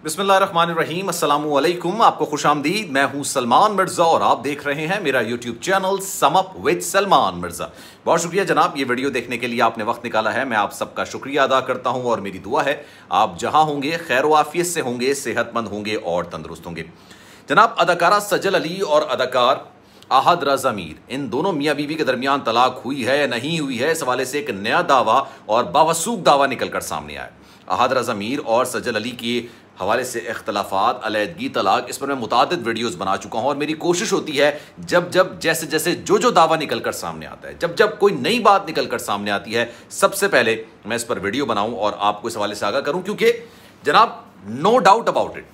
बिस्मिल्लाहिर्रहमानिर्रहीम, अस्सलामुअलैकुम। आपको खुशामदीद। मैं हूं सलमान मिर्ज़ा और आप देख रहे हैं मेरा YouTube channel sum up with Salman Mirza. बहुत शुक्रिया जनाब, ये वीडियो देखने के लिए आपने वक्त निकाला है। मैं आप सबका शुक्रिया अदा करता हूं और मेरी दुआ है आप जहां होंगे खैर व आफियत से होंगे, सेहतमंद होंगे और तंदुरुस्त होंगे। जनाब, अदाकारा सजल अली और अदाकार अहद रज़ा मीर, इन दोनों मियाँ बीवी के दरमियान तलाक हुई है या नहीं हुई है, इस हवाले से एक नया दावा और बावसूख दावा निकलकर सामने आया। अहद रज़ा मीर और सजल अली के हवाले से इख्तलाफात, अलैदगी, तलाक, इस पर मैं मुतादिद वीडियोस बना चुका हूं और मेरी कोशिश होती है जब जब जैसे जैसे जो दावा निकलकर सामने आता है, जब जब कोई नई बात निकलकर सामने आती है, सबसे पहले मैं इस पर वीडियो बनाऊं और आपको इस हवाले से आगाह करूं, क्योंकि जनाब नो डाउट अबाउट इट,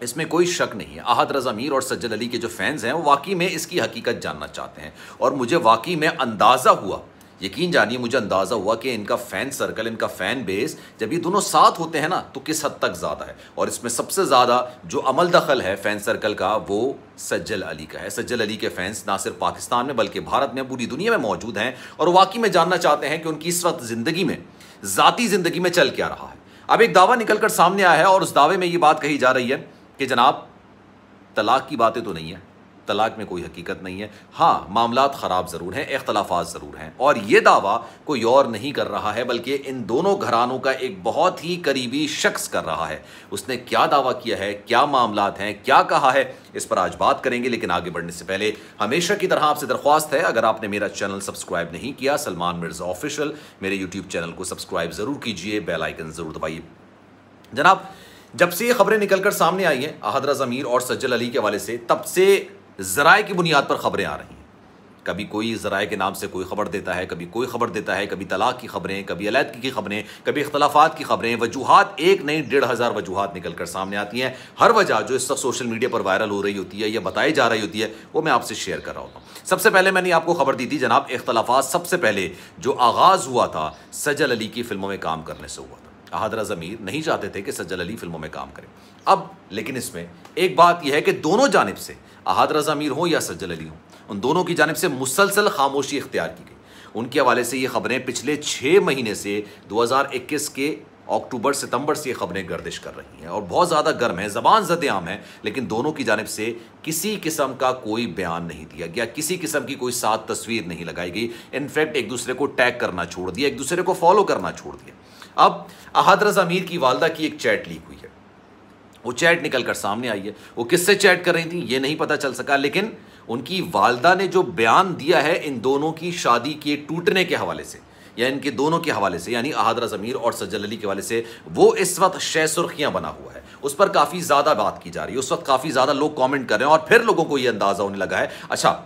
इसमें कोई शक नहीं है, अहद रज़ा मीर और सज्जल अली के जो फैंस हैं वो वाकई में इसकी हकीकत जानना चाहते हैं। और मुझे वाकई में अंदाज़ा हुआ, यकीन जानिए मुझे अंदाज़ा हुआ कि इनका फ़ैन सर्कल, इनका फ़ैन बेस जब ये दोनों साथ होते हैं ना तो किस हद तक ज़्यादा है। और इसमें सबसे ज़्यादा जो अमल दखल है फ़ैन सर्कल का वो सज्जल अली का है। सज्जल अली के फ़ैन्स ना सिर्फ पाकिस्तान में बल्कि भारत में, पूरी दुनिया में मौजूद हैं और वाकई में जानना चाहते हैं कि उनकी इस वक्त ज़िंदगी में, ज़ाती ज़िंदगी में चल क्या रहा है। अब एक दावा निकल कर सामने आया है और उस दावे में ये बात कही जा रही है कि जनाब तलाक की बातें तो नहीं है, तलाक में कोई हकीकत नहीं है, हाँ मामलात ख़राब ज़रूर हैं, इख्तलाफात ज़रूर हैं। और ये दावा कोई और नहीं कर रहा है बल्कि इन दोनों घरानों का एक बहुत ही करीबी शख्स कर रहा है। उसने क्या दावा किया है, क्या मामलात हैं, क्या कहा है, इस पर आज बात करेंगे। लेकिन आगे बढ़ने से पहले हमेशा की तरह आपसे दरख्वास्त है, अगर आपने मेरा चैनल सब्सक्राइब नहीं किया सलमान मिर्ज़ा ऑफिशियल, मेरे यूट्यूब चैनल को सब्सक्राइब ज़रूर कीजिए, बेल आइकन ज़रूर दबाइए। जनाब, जब से ये खबरें निकलकर सामने आई हैं अहद रज़ा मीर और सज्जल अली के हवाले से, तब से ज़राए की बुनियाद पर खबरें आ रही हैं। कभी कोई ज़राए के नाम से कोई खबर देता है, कभी कोई खबर देता है, कभी तलाक की खबरें, कभी अलैदगी की खबरें, कभी इख्तलाफात की खबरें, वजूहात, एक नहीं 1500 वजूहात निकलकर सामने आती हैं। हर वजह जो इस वक्त सोशल मीडिया पर वायरल हो रही होती है या बताई जा रही होती है वो मैं आपसे शेयर कर रहा होता हूँ। सबसे पहले मैंने आपको खबर दी थी जनाब, इख्तलाफात सबसे पहले जो आगाज़ हुआ था सज्जल अली की फिल्मों में काम करने से हुआ था। अहद रज़ा मीर नहीं चाहते थे कि सज्जल अली फिल्मों में काम करें। अब लेकिन इसमें एक बात यह है कि दोनों जानिब से, अहद रज़ा मीर हो या सज्जल अली हो, उन दोनों की जानिब से मुसलसल खामोशी इख्तियार की गई। उनके हवाले से ये खबरें पिछले 6 महीने से 2021 के अक्टूबर सितंबर से ये खबरें गर्दिश कर रही हैं और बहुत ज़्यादा गर्म है, ज़बान ज़द-ए-आम है। लेकिन दोनों की जानिब से किसी किस्म का कोई बयान नहीं दिया गया, किसी किस्म की कोई साथ तस्वीर नहीं लगाई गई। इनफैक्ट एक दूसरे को टैग करना छोड़ दिया, एक दूसरे को फॉलो करना छोड़ दिया। अब अहद रज़ा मीर की वालदा की एक चैट लीक हुई है, वो चैट निकल कर सामने आई है। वो किससे चैट कर रही थी ये नहीं पता चल सका, लेकिन उनकी वालदा ने जो बयान दिया है इन दोनों की शादी के टूटने के हवाले से या इनके दोनों के हवाले से, यानी अहद रज़ा मीर और सज्जल अली के हवाले से, वो इस वक्त शह सुर्खियां बना हुआ है। उस पर काफ़ी ज़्यादा बात की जा रही है, उस वक्त काफ़ी ज़्यादा लोग कॉमेंट कर रहे हैं और फिर लोगों को ये अंदाज़ा होने लगा है। अच्छा,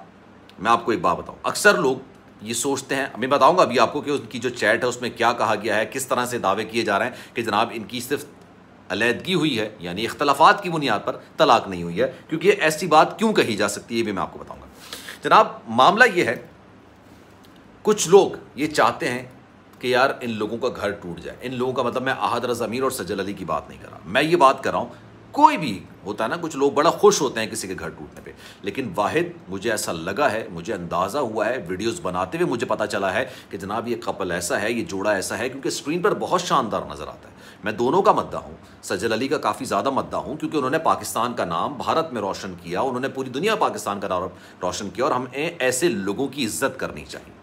मैं आपको एक बात बताऊँ, अक्सर लोग ये सोचते हैं, मैं बताऊंगा अभी आपको कि उनकी जो चैट है उसमें क्या कहा गया है, किस तरह से दावे किए जा रहे हैं कि जनाब इनकी सिर्फ अलैदगी हुई है, यानी इख्तलाफात की बुनियाद पर तलाक नहीं हुई है। क्योंकि ऐसी बात क्यों कही जा सकती है ये भी मैं आपको बताऊंगा। जनाब, मामला ये है, कुछ लोग ये चाहते हैं कि यार इन लोगों का घर टूट जाए। इन लोगों का मतलब मैं अहद रज़ा मीर और सज्जल अली की बात नहीं कर रहा, मैं ये बात कर रहा हूँ, कोई भी होता है ना, कुछ लोग बड़ा खुश होते हैं किसी के घर टूटने पे, लेकिन वाहिद मुझे ऐसा लगा है, मुझे अंदाज़ा हुआ है, वीडियोस बनाते हुए मुझे पता चला है कि जनाब ये कपल ऐसा है, ये जोड़ा ऐसा है, क्योंकि स्क्रीन पर बहुत शानदार नज़र आता है। मैं दोनों का मद्दा हूँ, सज्जल अली का काफ़ी ज़्यादा मद्दा हूँ, क्योंकि उन्होंने पाकिस्तान का नाम भारत में रोशन किया, उन्होंने पूरी दुनिया पाकिस्तान का नाम रोशन किया और हमें ऐसे लोगों की इज्जत करनी चाहिए,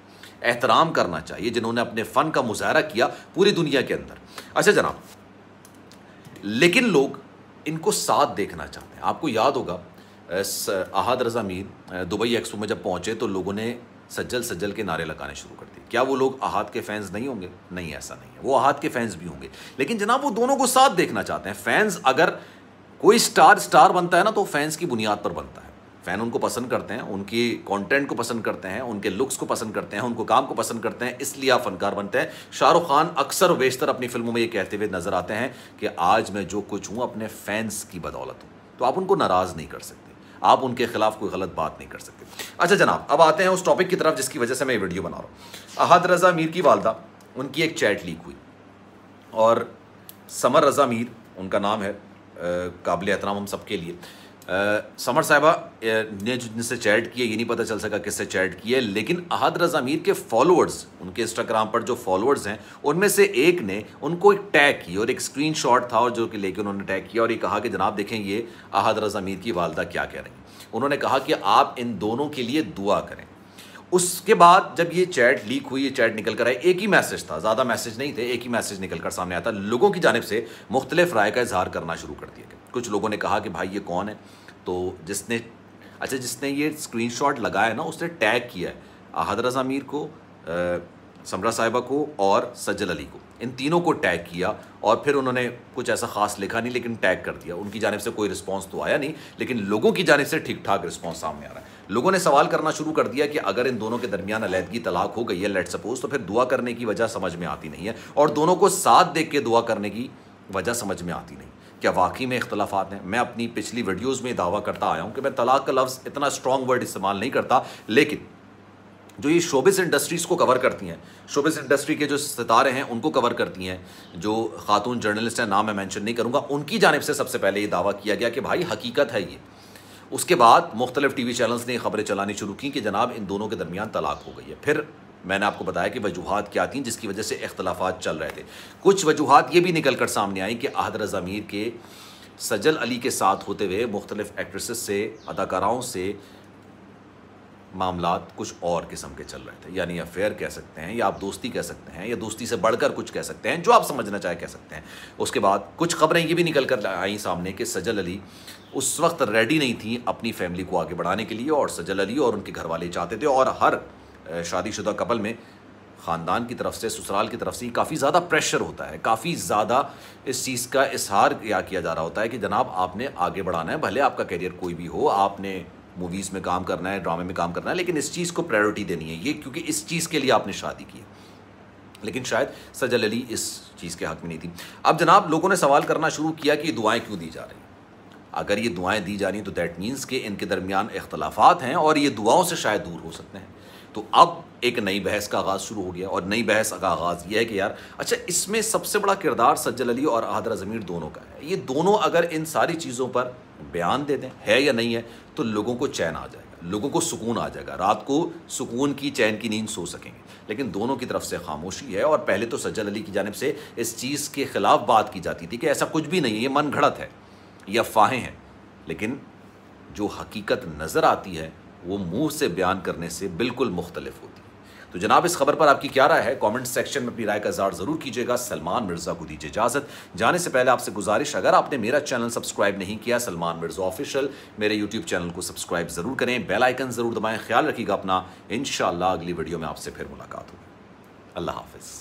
एहतराम करना चाहिए जिन्होंने अपने फ़न का मुजाहरा किया पूरी दुनिया के अंदर। अच्छा जनाब, लेकिन लोग इनको साथ देखना चाहते हैं। आपको याद होगा अहद रज़ा मीर दुबई एक्सपो में जब पहुंचे तो लोगों ने सज्जल सज्जल के नारे लगाने शुरू कर दिए। क्या वो लोग अहद के फैंस नहीं होंगे? नहीं, ऐसा नहीं है, वो अहद के फैंस भी होंगे, लेकिन जनाब वो दोनों को साथ देखना चाहते हैं। फैंस, अगर कोई स्टार बनता है ना तो फैंस की बुनियाद पर बनता है। फ़ैन उनको पसंद करते हैं, उनकी कंटेंट को पसंद करते हैं, उनके लुक्स को पसंद करते हैं, उनको काम को पसंद करते हैं, इसलिए आप फनकार बनते हैं। शाहरुख खान अक्सर बेशतर अपनी फिल्मों में ये कहते हुए नजर आते हैं कि आज मैं जो कुछ हूँ अपने फैंस की बदौलत हूँ। तो आप उनको नाराज़ नहीं कर सकते, आप उनके खिलाफ कोई गलत बात नहीं कर सकते। अच्छा जनाब, अब आते हैं उस टॉपिक की तरफ जिसकी वजह से मैं ये वीडियो बना रहा हूँ। अहद रज़ा मीर की वालदा, उनकी एक चैट लीक हुई और समर रज़ा मीर उनका नाम है, काबिल एहतराम हम सबके लिए, समर साहिबा ने जिनसे चैट किया, ये नहीं पता चल सका किससे चैट किया, लेकिन अहद रज़ा मीर के फॉलोअर्स, उनके इंस्टाग्राम पर जो फॉलोअर्स हैं उनमें से एक ने उनको एक टैग की और एक स्क्रीनशॉट था और जो कि लेके उन्होंने टैग किया और ये कहा कि जनाब देखें ये अहद रज़ा मीर की वालदा क्या कह रही हैं। उन्होंने कहा कि आप इन दोनों के लिए दुआ करें। उसके बाद जब ये चैट लीक हुई, ये चैट निकल कर आई, एक ही मैसेज था, ज़्यादा मैसेज नहीं थे, एक ही मैसेज निकल कर सामने आता, लोगों की जानिब से मुख्तलिफ राय का इजहार करना शुरू कर दिया गया। कुछ लोगों ने कहा कि भाई ये कौन है, तो जिसने ये स्क्रीनशॉट लगाया ना उसने टैग किया है अहद रज़ा मीर को, समरा साहिबा को और सज्जल अली को, इन तीनों को टैग किया और फिर उन्होंने कुछ ऐसा खास लिखा नहीं लेकिन टैग कर दिया। उनकी जानिब से कोई रिस्पांस तो आया नहीं, लेकिन लोगों की जानिब से ठीक ठाक रिस्पांस सामने आ रहा है। लोगों ने सवाल करना शुरू कर दिया कि अगर इन दोनों के दरमियान अलहदगी तलाक हो गई है, लेट सपोज, तो फिर दुआ करने की वजह समझ में आती नहीं है और दोनों को साथ देख के दुआ करने की वजह समझ में आती नहीं। क्या वाकई में इख्तलाफात हैं? मैं अपनी पिछली वीडियोज़ में दावा करता आया हूँ कि मैं तलाक का लफ्ज़ इतना स्ट्रॉन्ग वर्ड इस्तेमाल नहीं करता, लेकिन जो ये शोबिस इंडस्ट्रीज़ को कवर करती हैं, शोबिस इंडस्ट्री के जो सितारे हैं उनको कवर करती हैं, जो खातून जर्नलिस्ट हैं, नाम मैं मेंशन नहीं करूँगा, उनकी जानिब से सबसे पहले ये दावा किया गया कि भाई हकीकत है ये। उसके बाद मुख्तलिफ टीवी चैनल्स ने खबरें चलानी शुरू की कि जनाब इन दोनों के दरमियान तलाक हो गई है। फिर मैंने आपको बताया कि वजूहात क्या थी जिसकी वजह से इख्तलाफात चल रहे थे। कुछ वजूहात ये भी निकल कर सामने आई कि अहद रज़ा मीर के सज्जल अली के साथ होते हुए मुख्तलिफ एक्ट्रेसेस से, अदाकाराओं से मामलात कुछ और किस्म के चल रहे थे, यानी अफेयर कह सकते हैं या आप दोस्ती कह सकते हैं या दोस्ती से बढ़कर कुछ कह सकते हैं, जो आप समझना चाहे कह सकते हैं। उसके बाद कुछ खबरें ये भी निकल कर आई सामने कि सज्जल अली उस वक्त रेडी नहीं थी अपनी फैमिली को आगे बढ़ाने के लिए और सज्जल अली और उनके घर वाले चाहते थे, और हर शादीशुदा कपल में ख़ानदान की तरफ से, ससुराल की तरफ से काफ़ी ज़्यादा प्रेशर होता है, काफ़ी ज़्यादा इस चीज़ का इजहार किया जा रहा होता है कि जनाब आपने आगे बढ़ाना है, भले आपका करियर कोई भी हो, आपने मूवीज़ में काम करना है, ड्रामे में काम करना है, लेकिन इस चीज़ को प्रायोरिटी देनी है, ये क्योंकि इस चीज़ के लिए आपने शादी की है। लेकिन शायद सज्जल अली इस चीज़ के हक़ में नहीं थी। अब जनाब लोगों ने सवाल करना शुरू किया कि दुआएं क्यों दी जा रही हैं। अगर ये दुआएं दी जा रही हैं तो दैट मीन्स कि इनके दरमियान इख्तलाफात हैं और ये दुआओं से शायद दूर हो सकते हैं। तो अब एक नई बहस का आगाज़ शुरू हो गया और नई बहस का आगाज़ ये है कि यार अच्छा, इसमें सबसे बड़ा किरदार सज्जल अली और अहद रज़ा मीर दोनों का है। ये दोनों अगर इन सारी चीज़ों पर बयान दे दें, है या नहीं है, तो लोगों को चैन आ जाएगा, लोगों को सुकून आ जाएगा, रात को सुकून की चैन की नींद सो सकेंगे। लेकिन दोनों की तरफ से खामोशी है और पहले तो सज्जल अली की जानिब से इस चीज़ के ख़िलाफ़ बात की जाती थी कि ऐसा कुछ भी नहीं है, ये मन घड़त है, ये अफवाहें हैं, लेकिन जो हकीकत नज़र आती है वो मुंह से बयान करने से बिल्कुल मुख्तलिफ होती है। तो जनाब इस खबर पर आपकी क्या राय है? कमेंट सेक्शन में अपनी राय का इज़हार ज़रूर कीजिएगा। सलमान मिर्ज़ा को दीजिए इजाज़त। जाने से पहले आपसे गुजारिश, अगर आपने मेरा चैनल सब्सक्राइब नहीं किया सलमान मिर्ज़ा ऑफिशियल, मेरे यूट्यूब चैनल को सब्सक्राइब ज़रूर करें, बेल आइकन ज़रूर दबाएं। ख्याल रखिएगा अपना, इंशाअल्लाह अगली वीडियो में आपसे फिर मुलाकात होगी। अल्लाह हाफ़िज़।